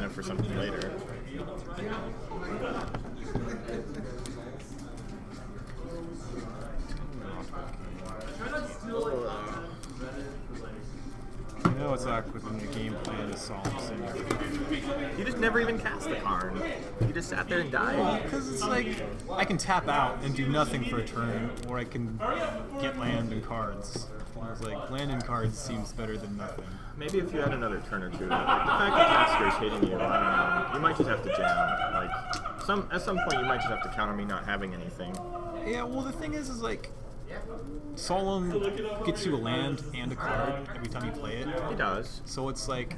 mana for something later. You know what's awkward when your game plan is solved. You just never even cast the Karn. You just sat there and died. Because it's like, I can tap out and do nothing for a turn, or I can get land and cards. I was like, land and cards seems better than nothing. Maybe if you had another turn or two. Like, the fact that Tasker's hitting you, I don't know, you might just have to jam. Like, at some point you might just have to count on me not having anything. Yeah, well the thing is like, Solemn gets you a land and a card every time you play it. It does. So it's like,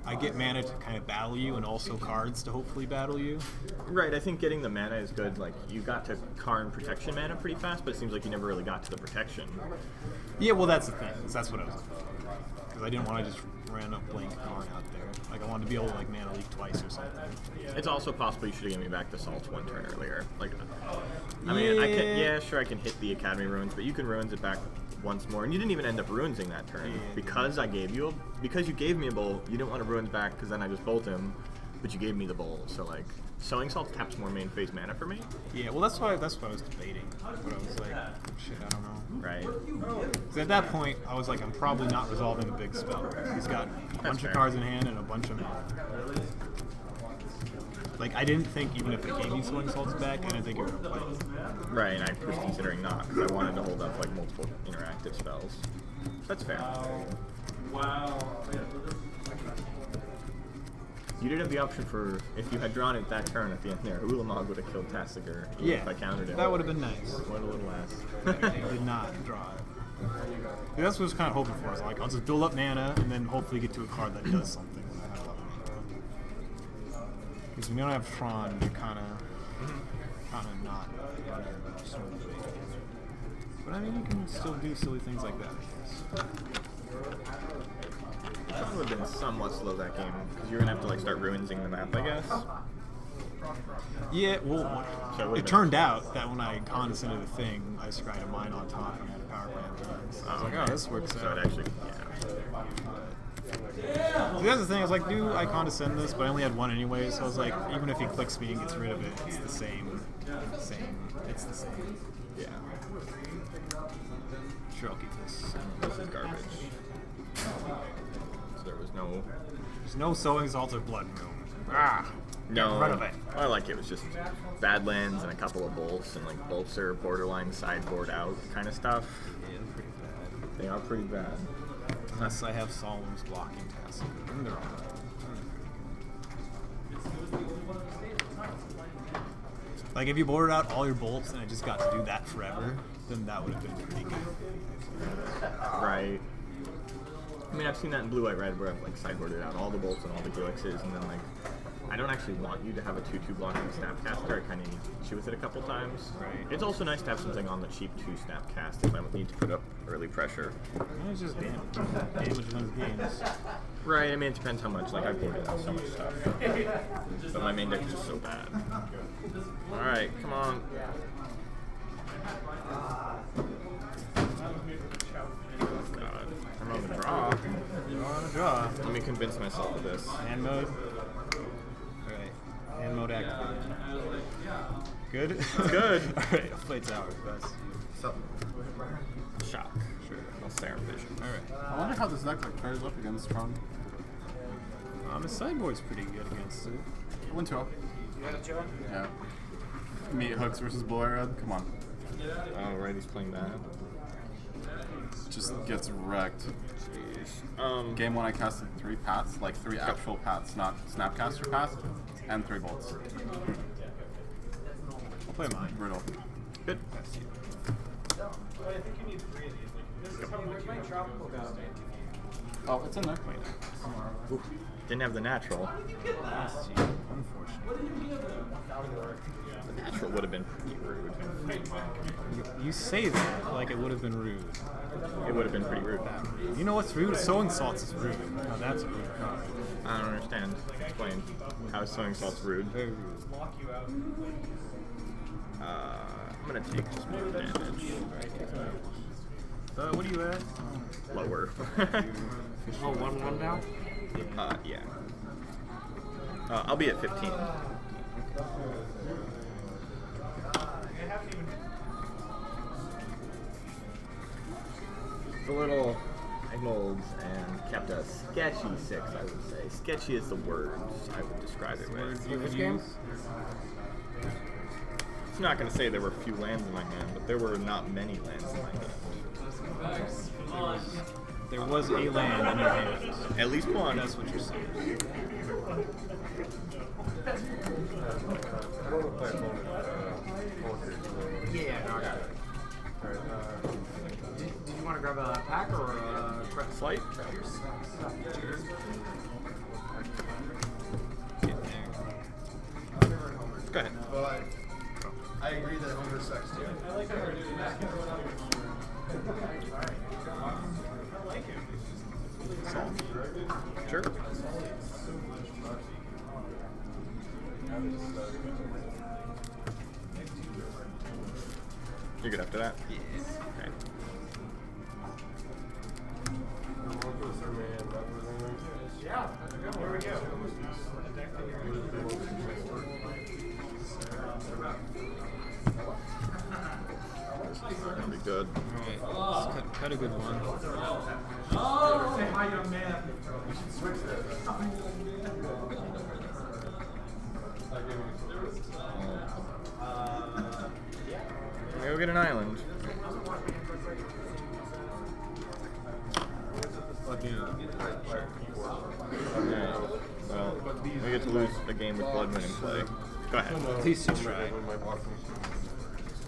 I get mana to kind of battle you and also cards to hopefully battle you. Right, I think getting the mana is good. Like, you got to Karn protection mana pretty fast, but it seems like you never really got to the protection. Yeah, well that's the thing. That's what I was looking for. Because I didn't want to just random blank Karn out there. Like, I wanted to be able to, like, mana leak twice or something. It's also possible you should have given me back the Salt one turn earlier. Like, I mean, I can hit the Academy Ruins, but you can Ruins it back once more, and you didn't even end up Ruinsing that turn because you gave me a bowl. You didn't want to Ruins back because then I just bolt him, but you gave me the bowl. So like, Sowing Salt taps more main phase mana for me. Yeah, well that's what I was debating. But I was like, shit, I don't know. Right. Because at that point, I was like, I'm probably not resolving a big spell. He's got a bunch of cards in hand and a bunch of. Like, I didn't think even if it gave me Sowing Salts back, I didn't think it would play. Right, and I was considering not because I wanted to hold up like multiple interactive spells. That's fair. Wow. You did have the option for, if you had drawn it that turn at the end there, Ulamog would have killed Tasigur. Yeah, if I countered it. that would have been nice. Went a little less. I did not draw it. Yeah, that's what I was kind of hoping for. I was like, I'll just build up mana and then hopefully get to a card that does something. Because when you don't have Tron, you're kind of not. But I mean, you can still do silly things like that, I guess. Tron would have been somewhat slow that game because you're gonna have to like start ruining the map, I guess. Yeah, well, So it turned out that when I condescended the thing, I scryed a mine on top and had a power plant. So I was like, oh, this works So out. it actually, So that's the thing, I was like, do I condescend this? But I only had one anyway, so I was like, even if he clicks me and gets rid of it, it's the same. It's the same. yeah. Sure, I'll keep this. This is garbage. So there was no. There's no Sowing Salt or Blood Moon. Ah! No. Get rid of it. I like it was just Badlands and a couple of bolts, and like bolts are borderline sideboard out kind of stuff. Yeah, they're pretty bad. They are pretty bad. Unless I have Solemn's blocking task. And they're all like, if you boarded out all your bolts and I just got to do that forever, then that would have been pretty good. Right. I mean, I've seen that in Blue, White, Red, where I've like sideboarded out all the bolts and all the Helixes, and then like, I don't actually want you to have a 2/2 blocking Snapcaster. I kind of need to chew with it a couple times. Right. It's also nice to have something on the cheap 2 Snapcast if I need to put up early pressure. It's just damage. Damage wins games. Right. I mean, it depends how much. Like, I've boarded out so much stuff, but my main deck is just so bad. All right, come on. God, I'm on the draw. You're on a draw. Let me convince myself of this. Hand mode. Alright. Hand mode activated. Good? Good. Alright, I'll play Tower first. So, shock. Sure. I'll stare vision. Alright. I wonder how this deck like pairs up against Tron. His sideboard's pretty good against it. 1-2. Yeah. Meat hooks versus Blue Eye Red. Come on. Oh, right, he's playing that. Just gets wrecked. Jeez. Game 1 I casted 3 paths, like 3 actual paths, not Snapcaster paths, and 3 bolts. I'll play mine. Brutal. Good. Oh, it's in there. Ooh, didn't have the natural. Unfortunately. The natural would have been pretty rude. You say that like it would have been rude. It would have been pretty rude. You know what's rude? Sowing Salts is rude. Now that's a rude card. I don't understand. Explain. How is Sowing Salt's rude? Very rude. I'm gonna take just more damage. What are you at? Lower. Oh, 1-1 now? Yeah. I'll be at 15. The little molds and kept a sketchy 6, I would say. Sketchy is the words I would describe it with. This game? I'm not going to say there were few lands in my hand, but there were not many lands in my hand. There was a land in your hand. At least one. That's what you're saying. Yeah, no, I got it. Did you want to grab a pack or a credit? Slight? Go ahead. Well, I agree that Homer sucks too. Salt. Sure. You're good after that? Yeah. Okay. Here we go. That'll be good. Alright, let's cut a good one. Oh, say hi, young man. We should switch this. Go get an island. Alright. Well, we get to lose a game with Blood Moon in play. Go ahead. At least you try.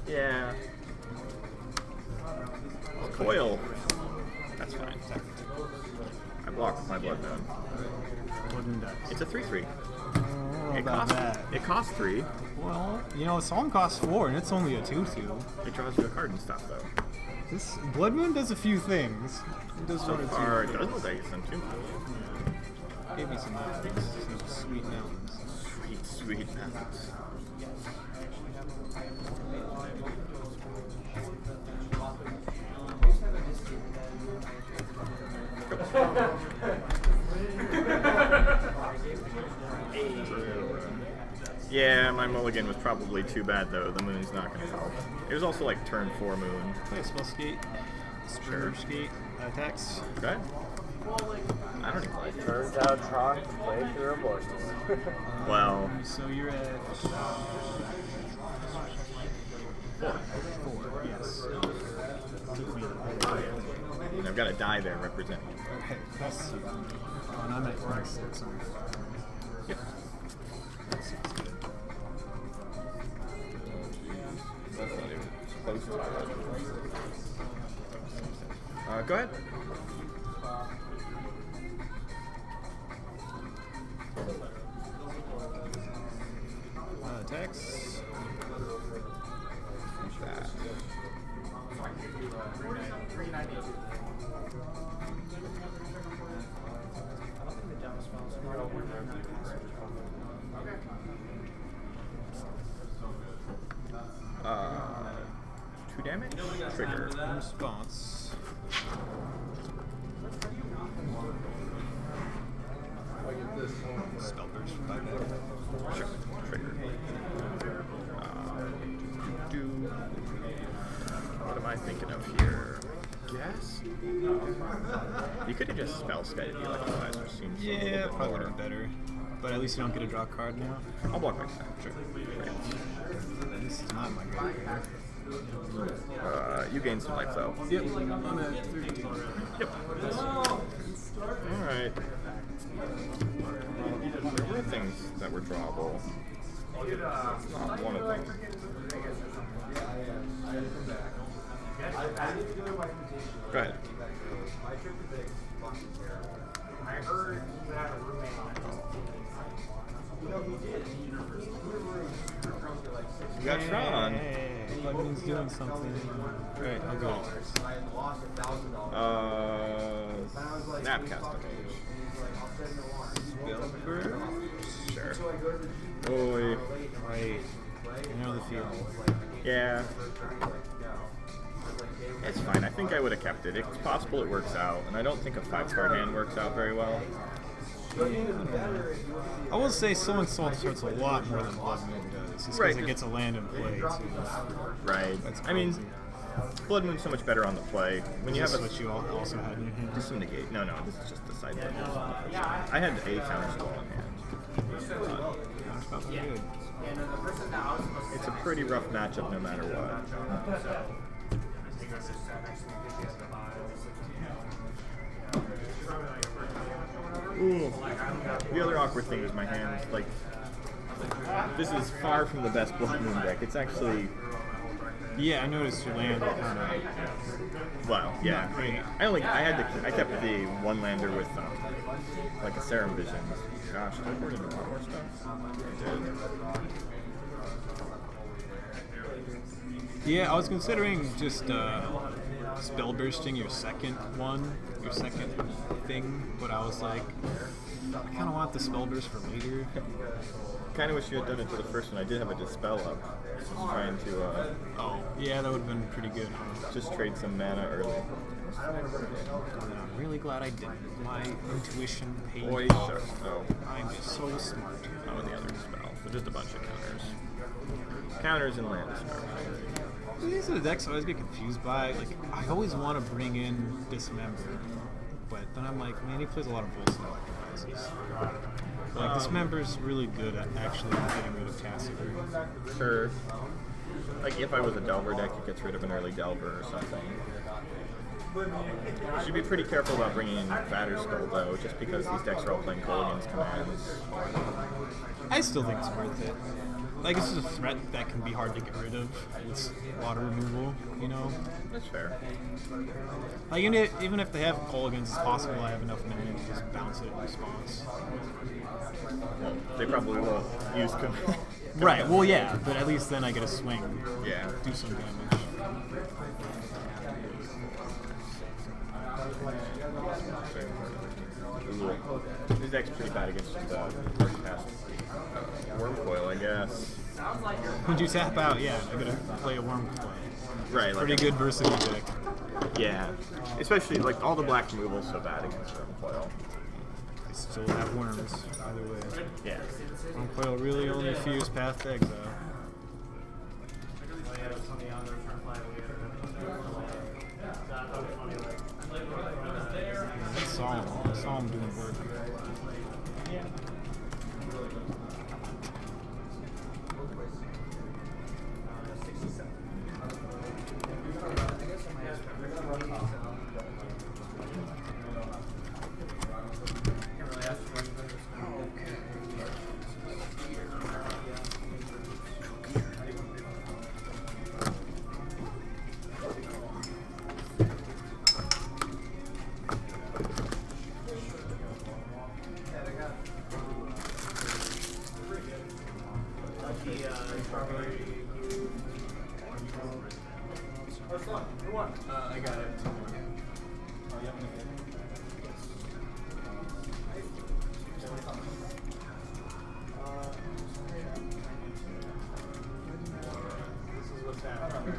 Yeah. Coil. That's fine. I blocked my Blood Moon. Blood Moon dies. It's a 3/3. Oh, about that. It costs 3. Well, you know, Psalm costs 4, and it's only a 2/2. It draws you a card and stuff, though. This Blood Moon does a few things. It does So one or far, two. it doesn't look like it's done too much. Give me some mountains, some sweet mountains. Sweet, sweet mountains. Yeah, my mulligan was probably too bad though. The moon's not going to help. It was also like turn 4 moon. Play a spell skate. Sure. Skate. Attacks. Okay. I don't even like it. Turns out Tron can play through her voices. Well, So you're at 4, yes. and I've got a die there representing it. Okay, that's you. And I'm at 26. Yep. That sounds good. That's not even close to my legend. Go ahead. Attacks. That. Uh, 2 damage? Trigger. In response. Spell burst for 5 damage. Sure. Trigger. What am I thinking of here? Guess? You could have just spell skied the electrolyzer. Seems a little Yeah, bit probably would more. have been better. But at least you don't get a draw card now. I'll block my step. Sure. This is not my great. You gain some life though. Yep, I'm at 13. Yep. Alright. There were things that were drawable. Not one of them. Go ahead. I heard you had a roommate on it. You got Tron. Hey, Bloodmoon's doing something. Alright, I'll go. Snapcaster. Spellbird? Sure. Oi. Right. I know the feeling. Yeah. It's fine. I think I would have kept it. It's possible it works out, and I don't think a 5-card hand works out very well. I will say Soul Salt hurts a lot more than Blood Moon does. Just Right, because it gets a land in play, too. Right. That's I mean, crazy. Blood Moon's so much better on the play. When you Is have this a what you also had in your hand? just some negate. No, this is just the side button. I had a counter spell in hand. That's not very good. It's a pretty rough matchup no matter what. Ooh. The other awkward thing is my hand. Like, this is far from the best Blood Moon deck. It's actually, Yeah, I noticed your land kind of. well, yeah. Not great. I kept the one lander with like a Serum Vision. Gosh, did I board into a lot more stuff? I did. Yeah, I was considering just spell bursting your second thing, but I was like, I kind of want the spell burst for later. Kind of wish you had done it to the first one. I did have a Dispel up. I was trying to Oh, yeah, that would have been pretty good, huh? just trade some mana early. And I'm really glad I didn't. My intuition paid Boy, off. shucks. Oh, I'm just so smart. the other Dispel. But just a bunch of counters. Counters and land Dispel. These are the decks I always get confused by. Like, I always want to bring in Dismember, but then I'm like, man, he plays a lot of Volsung devices. Like, Dismember's really good at actually getting rid of Tassiger. Sure. Like if I was a Delver deck, it gets rid of an early Delver or something. You should be pretty careful about bringing in Batterskull though, just because these decks are all playing Kolaghan's commands. I still think it's worth it. Like, it's just a threat that can be hard to get rid of with water removal, you know? That's fair. Like, even if they have Kolaghan's, it's possible I have enough mana to just bounce it in response. Well, they probably won't use command. Right, well, yeah, but at least then I get a swing. Yeah. Do some damage. Ooh. This deck's pretty bad against cast. Wormcoil, I guess. When you tap out, yeah, I gotta play a Wormcoil. Right, like Pretty good versus the deck. Yeah. Especially like all the black removal's so bad against Wormcoil. I still have worms, either way. Yeah. Wormcoil really only fears Path to Exile. I saw him doing work. I got it. This is what's happening.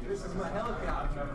This is my helicopter.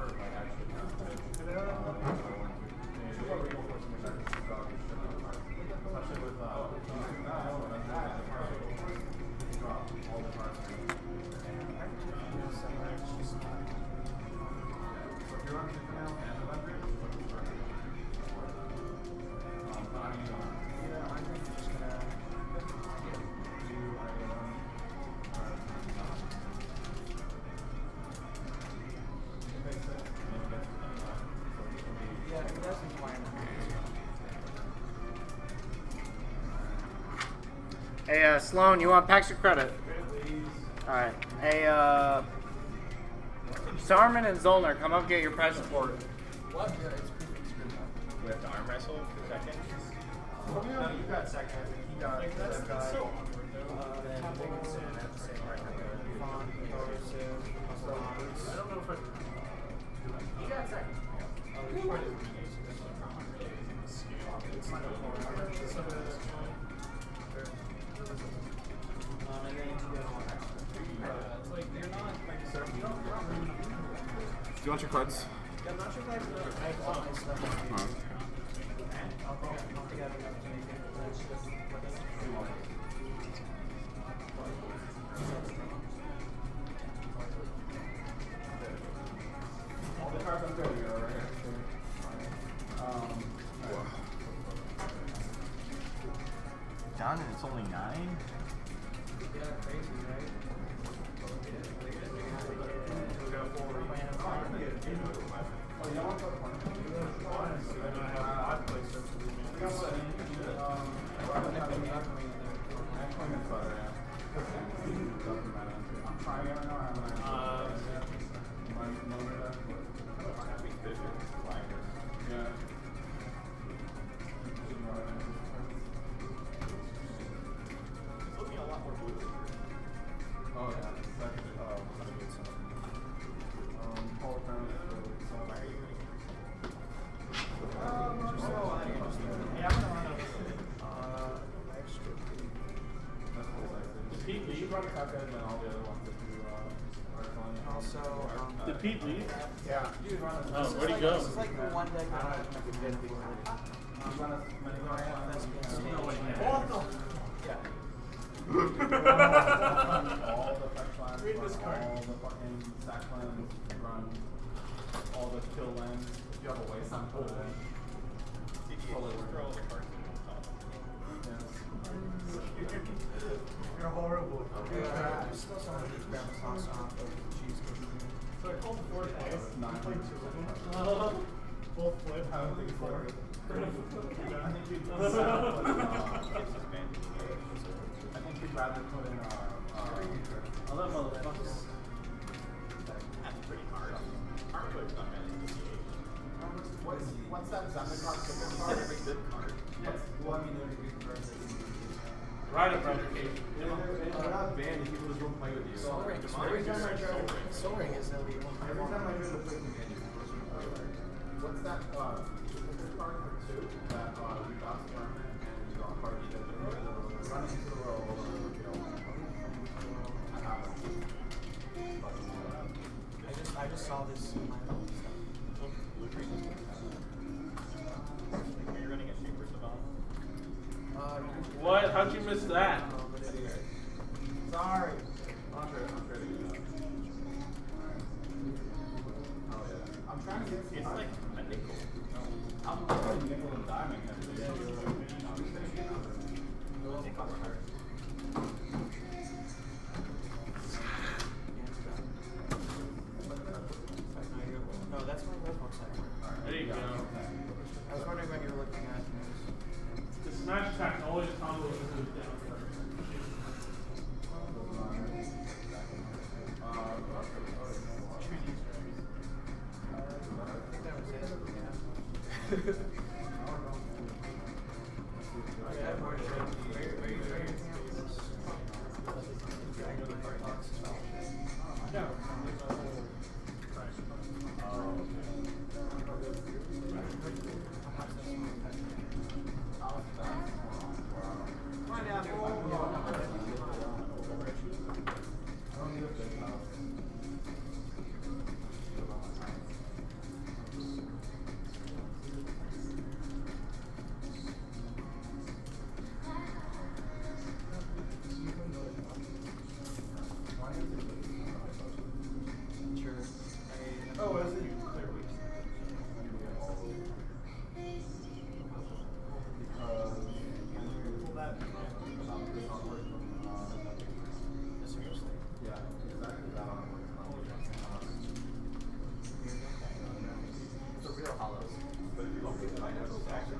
Hey, Sloan, you want packs of credit? Alright. Hey, Sarman and Zollner, come up get your prize support. We have to arm wrestle for second. No, you got second. He got that guy. Then Dickinson at the same record. Fon, Joseph, I don't know if he got second. And then you got you want your cards? Yeah, I'm not sure if I have all my stuff on me. Huh? I don't think I have enough to make it. That's just All the cards I'm good to go, right? Done, and it's only 9? yeah, crazy, right? Oh, you don't want to go to one? I'm trying it right now. Yeah. Looking a lot more blue. Oh yeah, that's actually Paul Brown. Pete Lee brought Cuphead and all the other ones that you are calling. Also, Did Pete leave? Yeah. Oh, where'd he go? this is like the one deck that I have been for. All the fresh lands, Read this card. all the fucking stack lands, run all the kill lands. If you have a waste on pull in. Throw all the cards in the top. You're horrible. Yeah, I'm still selling these grandma sauce off of cheese cookies. So I called fourth place. Nine. Both flip. I don't think four. I think you'd I think you'd rather put in All that motherfuckers. That's pretty hard. Hardwood's not bad in this what's that Zendikar ticket card? It's a good card. Yes. Well, I mean, there's good cards. Right up reputation. They're not banned. People just won't play with you. Soul Ring. Every time I try to- Soul Ring is illegal. Every time I try to play Canadian, what's that? Ticket card for 2 that you got the tournament and you got a card you did running into the world. I have it. I just saw this in my phone. Blue green is good. Are you running a Shaper Savant? What? How'd you miss that? Sorry. I'm trying to get that. Oh yeah. I'm trying to get some. It's like a nickel. I'm playing nickel and diamond. No, that's my Redbox site. There you go. I was wondering when you were looking at news. The smash attack always combos with the down first. Oh, is it? Clearly. Pull that. Seriously? Yeah, exactly that on it's a real hollows. But if you look at it, I know it's actually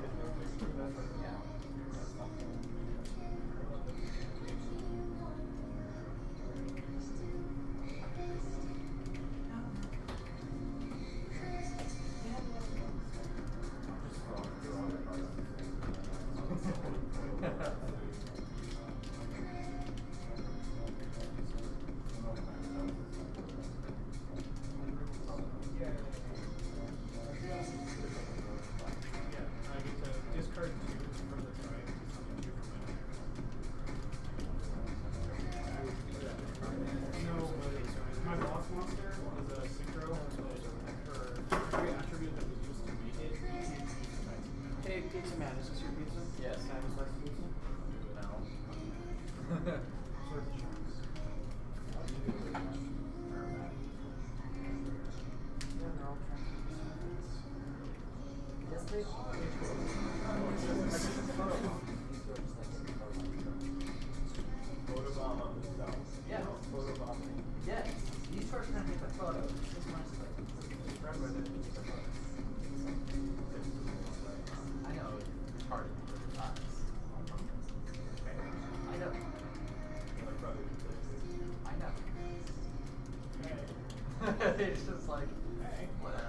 yeah. I get to discard 2 from the Yeah. Yes. These shorts kind of take the photos. This one's like spread where they take the photos. I know. It's hard. I know. I know. It's just like, whatever.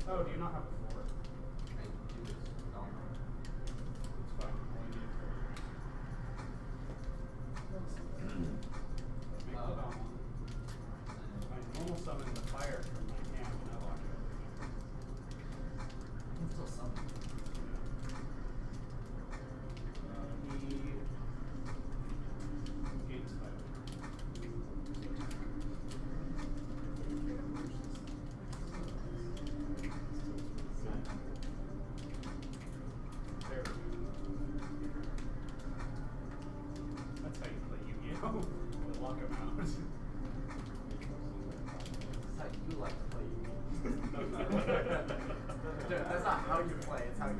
Oh, do you not have a 4? It's fine. I almost summoned the fire from my hand when I walked over here. You can still summon. He gains 5. There we go. That's how you play Yu-Gi-Oh! To lock him out. This is how you like to play. Dude, that's not how you play, it's how you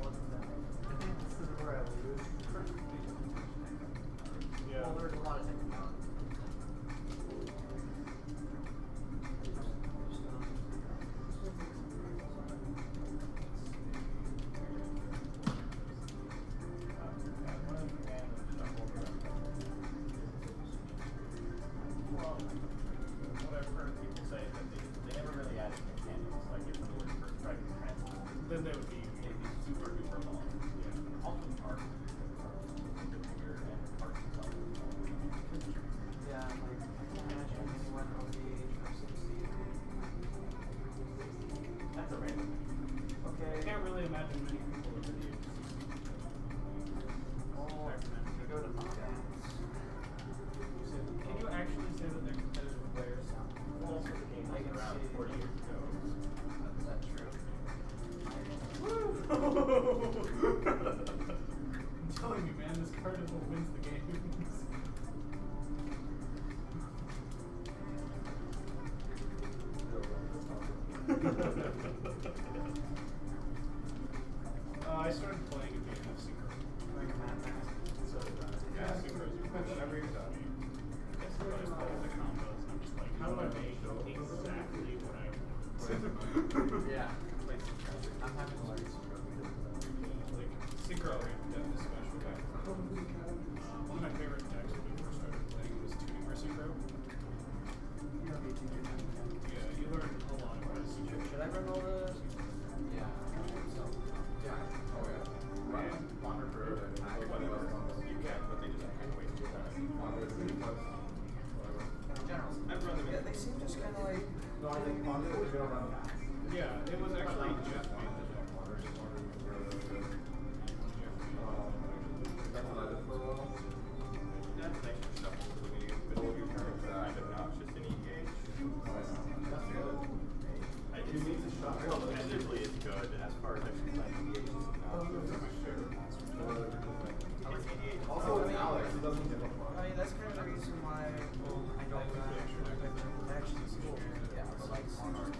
This is where I lose. Yeah. Well, there's a lot of technicality. Well, what I've heard people say is that they never really added mechanics. Like if the word first strike is transformed, Then they would be super duper long. Yeah. Also parts. The bigger and parts itself. Yeah, like, imagine anyone on the age of 60. That's a random thing. I Okay. can't really imagine many people over the age of 60. Well, you go to knockouts. Can you actually say that they're competitive players? Well, also the game I was can around see- 40 years ago. Is that true? I'm telling you, man, this Cardinal wins the game. I started playing a game of Synchro. Like Mad Max. So, yeah, Synchro's whenever you're done. I started playing the combos, and I'm just like, how do I make exactly what I want? Yeah. I'm having to learn Like, Synchro got this special guy. One of my favorite decks when we first started playing was Tuning for Synchro. You don't need to do that. Yeah, you learn a lot about Synchro. Should I run all the? Yeah. So, yeah. Oh yeah. Run Wander Brew and whatever. You can, but they just kind of waste your time. Wander City Plus. Whatever. Generals. I've run them in. Yeah, they seem just kind of like. No, I think Wander is gonna run fast. Yeah, it was actually Jeff made the deck. That's what I did for a while. That's extra stuff to the middle of your turn. It's kind of obnoxious in engage. That's good. I do need to shot. Well, technically it's good as far as exercise engage is Also, with Alex, he doesn't give a fuck. I mean, that's kind of the reason why I don't actually school. Yeah, but like Monarch.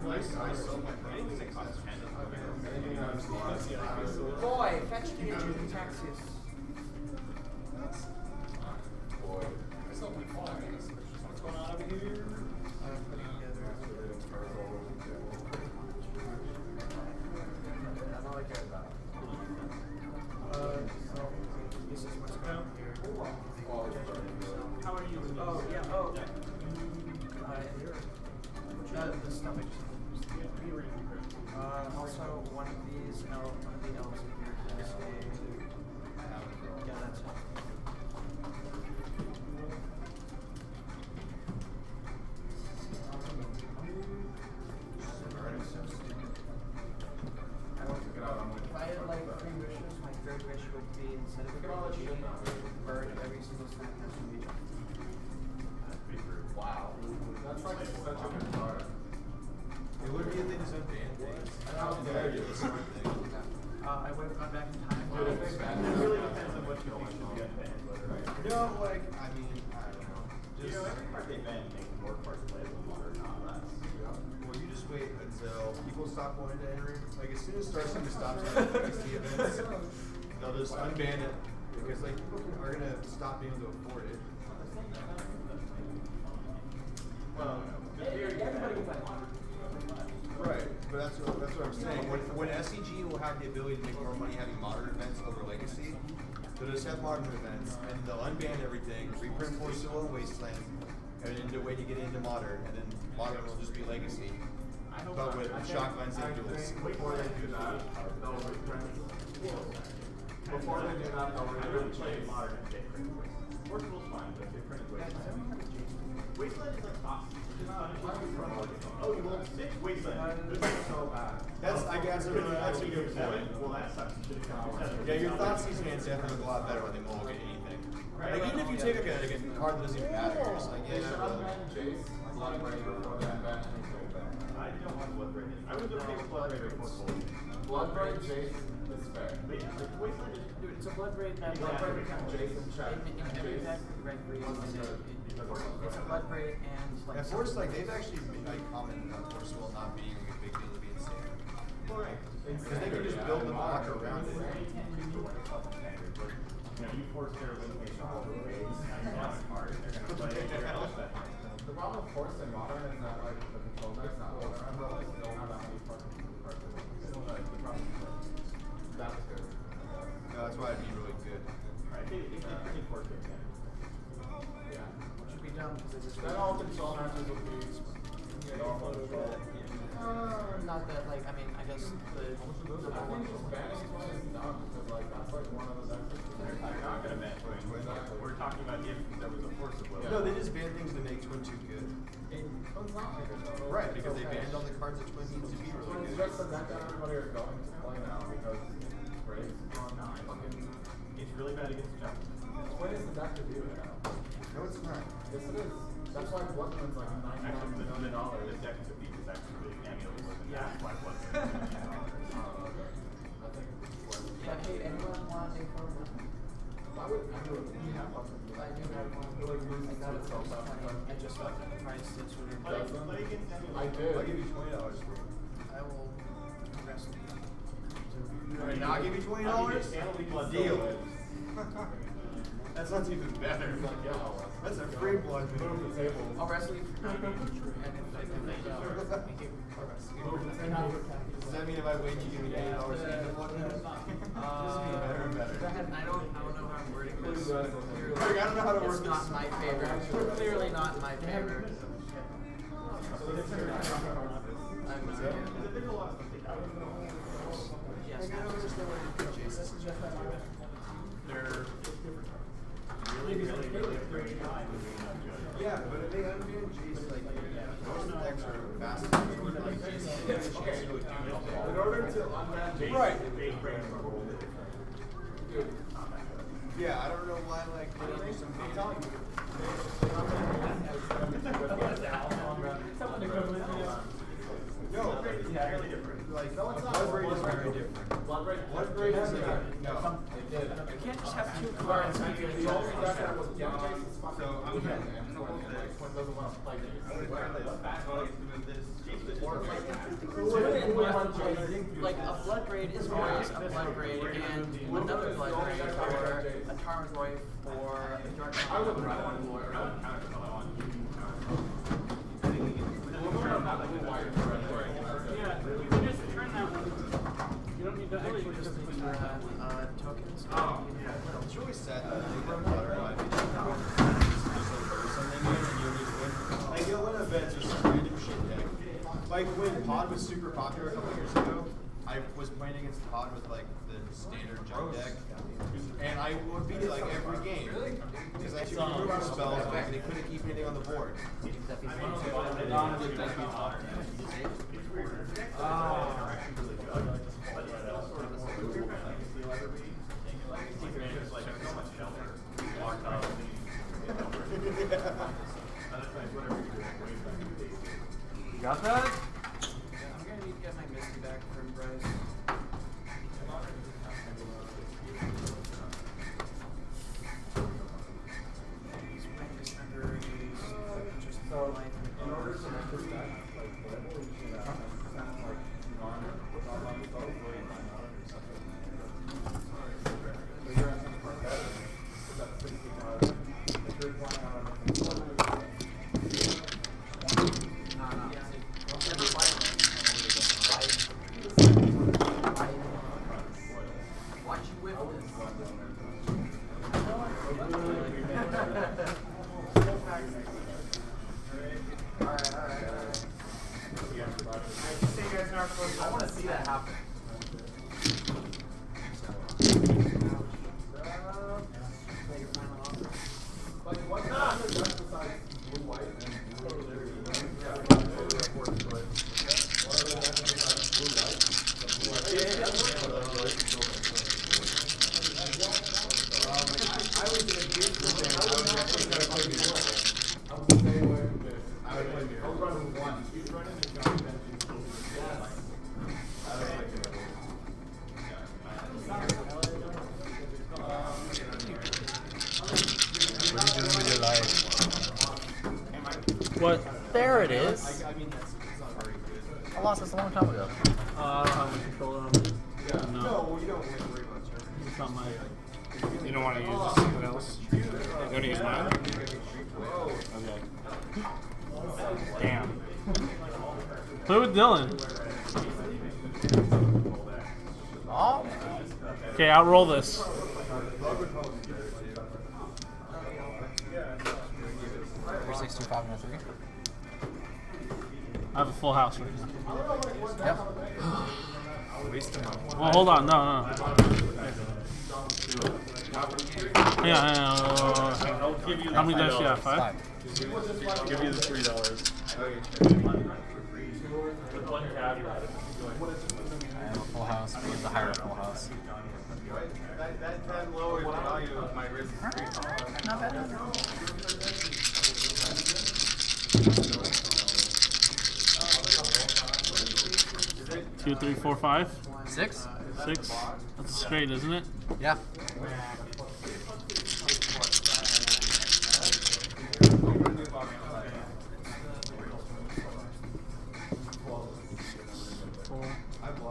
Anything that costs 10 is Anything that's plus, Boy, fetch Pikachu, Taxius. boy. What's going on over here? I'm putting together. That's all I care about. So this is what's going on here. How are you? Oh yeah. Oh. The stomach. Also one of these one of the elves in here has a. Yeah, that's it. instead of a bird every single snap has to be. Wow. That's like such a good card. It would be if they just unbanned things. How dare you? It's a smart thing. I would have gone back in time. Dude, if they ban It really depends on what you think should get banned, whether No, like, I mean, I don't know. you know, every card they ban makes more cards playable or not less. Well, you just wait until people stop going to entering. Like, as soon as Star City stops having XT events, they'll just unban it. Because, like, people are going to stop being able to afford it. Well, everybody can play modern. Right, but that's what I'm saying. When SCG will have the ability to make more money having modern events over Legacy, they'll just have modern events, and they'll unban everything, reprint Force Solo and Wasteland, and then the way to get into modern, and then modern will just be Legacy. But with shotguns and duels. Before they do that, they'll reprint. Before they do that, they'll I really reprint play Chase. modern and they print Wasteland. Portable's fine, but they printed Wasteland. Wasteland is like awesome. It's just punishing from oh, you rolled 6 Wasteland. This is so bad. That's, I guess, that's a good point. Well, that sucks. You should've gone with 7. Yeah, your Thoughtseize hands definitely look a lot better when they mulligan anything. Like, even if you take like a card that doesn't even matter, you're just like, They yeah, should well. unban Jace, Bloodbraid before they unban anything. I don't want Bloodbraid. I was okay with Bloodbraid before Cold. Bloodbraid, Jace is fair. But yeah, like Wasteland is Dude, it's a blood braid that Bloodbraid become Jace and check. in every deck, red green, it's a blood braid and like. At Force, like, they've actually like commented on Force Will not being a big deal to be insane. Because they can just build the block around it. You know, you force their elimination all the way. Now you want a card, and they're gonna play your outlet. The problem with Force and Modern is that like the control deck's not well around, but like they don't have that many fucking cards. Like the problem is like, that's good. No, that's why it'd be really good. Right, they pretty force their hand. Yeah. Should be done because it's just. Then all control matches will be normal control. Not that like I mean I guess the. I think just banning Twin is dumb because like that's like one of the decks. They're not gonna ban Twin. We're talking about if there was a force of will. No, they just ban things to make Twin too good. Twin's not like it though. Right, because they banned all the cards that Twin needs to be really Twin's good. just the deck that everybody is going to play now because it's great. It's really bad against jump. Twin is the deck to do it now. No, it's not. Yes, it is. That's why Bloodman's like Actually, $99 million. the deck to beat is actually Amulet. Yeah. That's why Blood. I think Yeah, hey, anyone want a phone? why would Amulet you have one? I do have one. It like loses I got it itself for after 20. I that. just got the price that's sort of. Play against Amulet. I did. I'll give you $20 for it. I will wrestle you. I mean, now I'll give you $20? Deal. That's not even better. That's a free blood move. I'll wrestle you for 90. And if they don't, thank you. Does that mean if I win, you give me $80 even blood move? This is getting better and better. I don't know how I'm wording this. Greg, I don't know how to word It's not this. in my favor. Clearly not in my favor. Yes. I don't understand why you put Jason. They're really Yeah, but if they unban Jason, like, most of the decks are fast. Like, Jason gets a chance to go do In order to unban Jace, Right. they bring from gold. dude, Yeah, I don't know why, like, they don't do some I'm telling you, No, Entirely different. like, No, it's not. Bloodbraid is very different. Bloodbraid is like, No. it did. You can't just have two cards. The only deck that was young Jace is fucking So, I'm Twin, gonna- and Twin doesn't want to play Jace. Like a blood braid is always a blood braid and another blood braid or a Tarmogoyf or a Dark I would Knight. Yeah, you can just turn that one. You don't need to Really actually just just tokens. Oh, yeah. It's really sad that they get butterfly something new and you'll need to win. Like, you'll win events with some random shit deck. Like, when Pod was super popular a couple years ago, I was playing against Pod with, like, the standard jump deck. And I would beat it, like, every game. Because I took removal spells, and they couldn't keep anything on the board. You got that? I'm gonna need to get my Misty back from Bryce. These rank dismember is just life and powers. Watch you whip I want to see that happen. What? There it is. I lost this a long time ago. I don't have a controller on it. No, you don't worry much. It's not my. You don't want to use something else? You want to use mine? Okay. Damn. Play with Dylan. Oh. Okay, I'll roll this. 365 and a 3. I have a full house right now. Yep. Well, hold on. No. Yeah. How many dice do you have? 5? Give you the $3. I have a full house. We have the higher full house. That lowers the value of my risk. Not bad. 2, 3, 4, 5. 6? 6. That's a straight, isn't it? Yeah.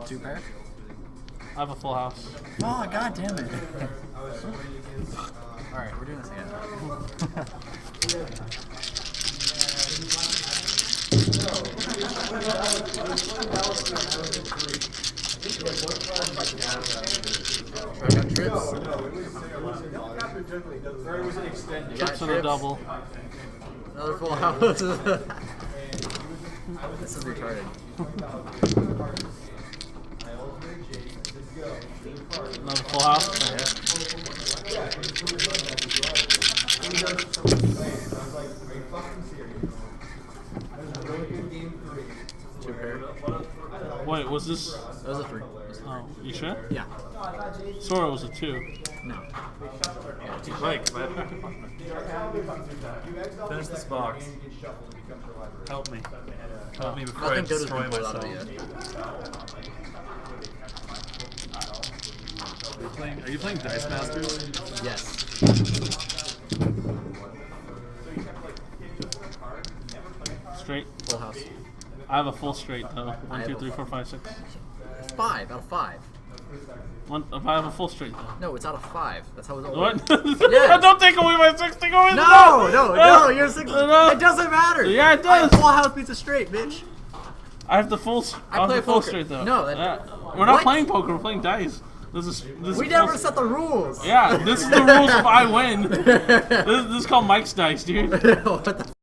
Two pair? I have a full house. Oh, god damn it. Alright, we're doing this again. 3 trips and a double. Another full house. This is retarded. Another full house. Two pair. Wait, was this? That was a 3. Oh, you sure? Yeah. Sora was a 2. No. Mike, finish this box. Help me. Help me before I Nothing good has destroy been pulled out of myself. it yet. Are you playing Dice Masters? Yes. Straight. Full house. I have a full straight though. 1, 2, 3, 4, 5, 6. 5 out of 5. If I have a full straight though. No, it's out of 5. That's how it's always. What? Yes. Don't take away my 6. Take away No, you're 6. No. It doesn't matter. Yeah, it does. Full house beats a straight, bitch. I have the full. I have play the full poker. straight though. No, we're not what? playing poker. We're playing dice. This We is never full- set the rules. Yeah, this is the rules if I win. This is called Mike's dice, dude. What the